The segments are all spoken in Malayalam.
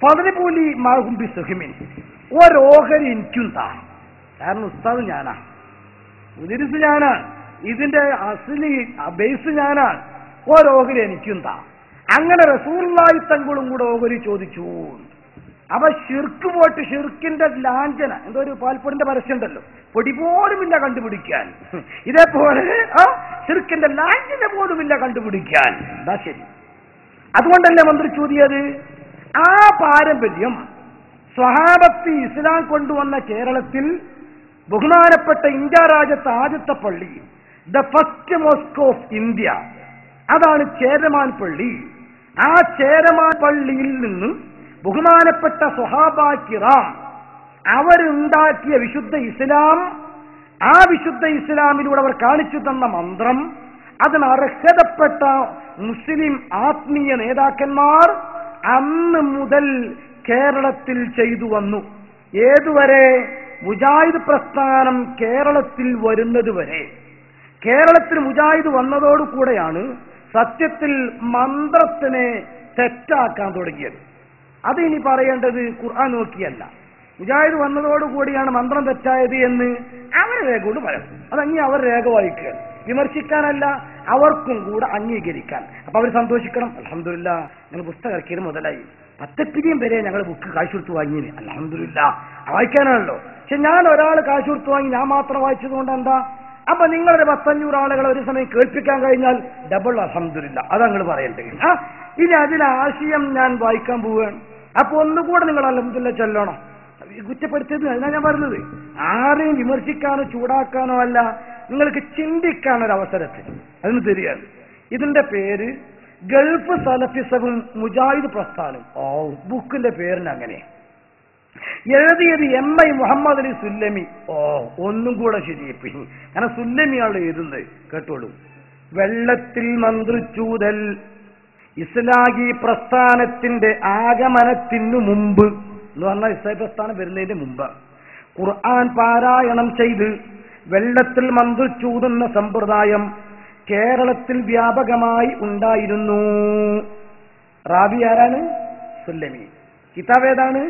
പതിനെപ്പോലെ മാകുമ്പി സുഹിമിൻ ഓരോഹരി എനിക്കും താ. കാരണം ഉസ്താദ് ഞാനാ, മുദരിസ് ഞാനാ, ഇതിന്റെ അസ്ലി ബേസ് ഞാനാണ്, ഓരോഹരി എനിക്കും താ. അങ്ങനെ റസൂലുള്ളാഹി തങ്ങളും കൂടെ ഓഹരി ചോദിച്ചു. അപ്പൊ ഷിർക്ക് പോയിട്ട് ഷിർക്കിന്റെ ലാഞ്ചന, എന്തോ ഒരു പാൽപ്പൊടിന്റെ പരസ്യം ഉണ്ടല്ലോ, പൊടി പോലുമില്ല കണ്ടുപിടിക്കാൻ. ഇതേപോലെ ഷിർക്കിന്റെ ലാഞ്ചന പോലുമില്ല കണ്ടുപിടിക്കാൻ. എന്താ ശരി, അതുകൊണ്ടല്ലേ മന്ത്രി ചോദിയത്. ആ പാരമ്പര്യം സ്വഹാബത്ത് ഇസ്ലാം കൊണ്ടുവന്ന കേരളത്തിൽ ബഹുമാനപ്പെട്ട ഇന്ത്യ രാജ്യത്തെ ആദ്യത്തെ പള്ളി, the first mosque of India, അതാണ് ചേരമാൻ പള്ളി. ആ ചേരമാൻ പള്ളിയിൽ നിന്ന് ബഹുമാനപ്പെട്ട സ്വഹാബ കിറാം അവരുണ്ടാക്കിയ വിശുദ്ധ ഇസ്ലാം, ആ വിശുദ്ധ ഇസ്ലാമിലൂടെ അവർ കാണിച്ചു തന്ന മന്ത്രം, അതിന് അർഹതപ്പെട്ട മുസ്ലിം ആത്മീയ നേതാക്കന്മാർ അന്ന് മുതൽ കേരളത്തിൽ ചെയ്തു വന്നു. ഏതുവരെ? മുജാഹിദ് പ്രസ്ഥാനം കേരളത്തിൽ വരുന്നത് വരെ. കേരളത്തിൽ മുജാഹിദ് വന്നതോടുകൂടെയാണ് സത്യത്തിൽ മന്ത്രത്തിനെ തെറ്റാക്കാൻ തുടങ്ങിയത്. അത് ഇനി പറയേണ്ടത് ഖുർആൻ നോക്കിയല്ല, മുജാഹിദ് വന്നതോടുകൂടിയാണ് മന്ത്രം തെറ്റായത് എന്ന് അവർ രേഖ കൊണ്ട് പറയാം. അതങ്ങി അവർ രേഖ വായിക്കുക, വിമർശിക്കാനല്ല, അവർക്കും കൂടെ അംഗീകരിക്കാൻ. അപ്പൊ അവർ സന്തോഷിക്കണം. അൽഹംദുലില്ലാഹ്, ഞങ്ങൾ പുസ്തകം ഇറക്കിയത് മുതലായി, 10 പിരിയം വരെ ഞങ്ങൾ ബുക്ക് കാശ് കൊടുത്ത് വാങ്ങിയത്. അൽഹംദുലില്ലാഹ്, വായിക്കാനാണല്ലോ. പക്ഷെ ഞാൻ ഒരാൾ കാശ് കൊടുത്ത് വാങ്ങി ഞാൻ മാത്രം വായിച്ചത് കൊണ്ട് എന്താ? അപ്പൊ നിങ്ങളൊരു 500 ആളുകളെ ഒരു സമയം കേൾപ്പിക്കാൻ കഴിഞ്ഞാൽ ഡബിൾ അൽഹംദുലില്ലാഹ്, അത് നിങ്ങൾ പറയണ്ടേ. ഇനി അതിലെ ആശയം ഞാൻ വായിക്കാൻ പോവുകയാണ്. അപ്പൊ ഒന്നുകൂടെ നിങ്ങൾ അൽഹംദുലില്ലാഹ് ചൊല്ലണം. കുറ്റപ്പെടുത്തിയത് അതിനാ ഞാൻ പറഞ്ഞത്. ആരെയും വിമർശിക്കാനോ ചൂടാക്കാനോ അല്ല, നിങ്ങൾക്ക് ചിന്തിക്കാനൊരവസരത്തിൽ അതിന് തരികയാണ്. ഇതിന്റെ പേര് ഗൾഫ് സലഫിസവും മുജാഹിദ് പ്രസ്ഥാനം. ബുക്കിന്റെ പേരിന് അങ്ങനെ എഴുതിയത് MI മുഹമ്മദ് അലി സുല്ലമി. ഒന്നും കൂടെ ശരിയപ്പി, കാരണം സുല്ലമിയാണ് എഴുതുന്നത്. കേട്ടോളൂ. വെള്ളത്തിൽ മന്ത്രിച്ചൂതൽ ഇസ്ലാഹി പ്രസ്ഥാനത്തിന്റെ ആഗമനത്തിനു മുമ്പ് എന്ന് പറഞ്ഞാൽ ഇസ്ലാഹി പ്രസ്ഥാനം വരുന്നതിന്റെ മുമ്പ് ഖുർആൻ പാരായണം ചെയ്ത് വെള്ളത്തിൽ മന്ത്രിച്ചൂതുന്ന സമ്പ്രദായം കേരളത്തിൽ വ്യാപകമായി ഉണ്ടായിരുന്നു. റാബി ആരാണ്? സുല്ലമി. കിതാബ് ഏതാണ്?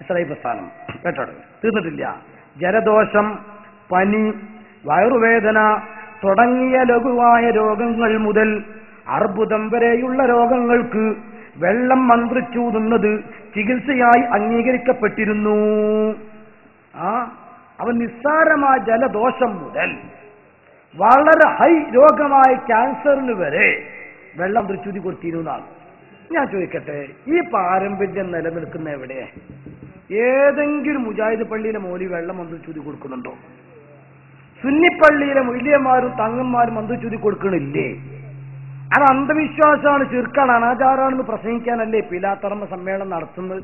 ഇസ്ലാഹി പ്രസ്ഥാനം. കേട്ടോ, തീർന്നിട്ടില്ല. ജലദോഷം, പനി, വയറുവേദന തുടങ്ങിയ ലഘുവായ രോഗങ്ങൾ മുതൽ അർബുദം വരെയുള്ള രോഗങ്ങൾക്ക് വെള്ളം മന്ത്രിച്ചൂതുന്നത് ചികിത്സയായി അംഗീകരിക്കപ്പെട്ടിരുന്നു. അവൻ നിസ്സാരമായ ജലദോഷം മുതൽ വളരെ ഹൈ രോഗമായ ക്യാൻസറിന് വരെ വെള്ളം മന്ത്രിച്ചൂതി കൊടുത്തിരുന്നതാണ്. ഞാൻ ചോദിക്കട്ടെ, ഈ പാരമ്പര്യം നിലനിൽക്കുന്ന എവിടെ? ഏതെങ്കിലും മുജാഹിദ് പള്ളിയിലെ മൗലവി വെള്ളം മന്ത്രിച്ചൂതി കൊടുക്കുന്നുണ്ടോ? സുന്നിപ്പള്ളിയിലെ മൊയ്ലിയന്മാരും തങ്ങന്മാരും മന്ത്രിച്ചൂതി കൊടുക്കണില്ലേ? അത് അന്ധവിശ്വാസമാണ്, ശിർക്കാണ്, അനാചാരമാണെന്ന് പ്രസംഗിക്കാനല്ലേ പിലാത്തറമ്മ സമ്മേളനം നടത്തുന്നത്.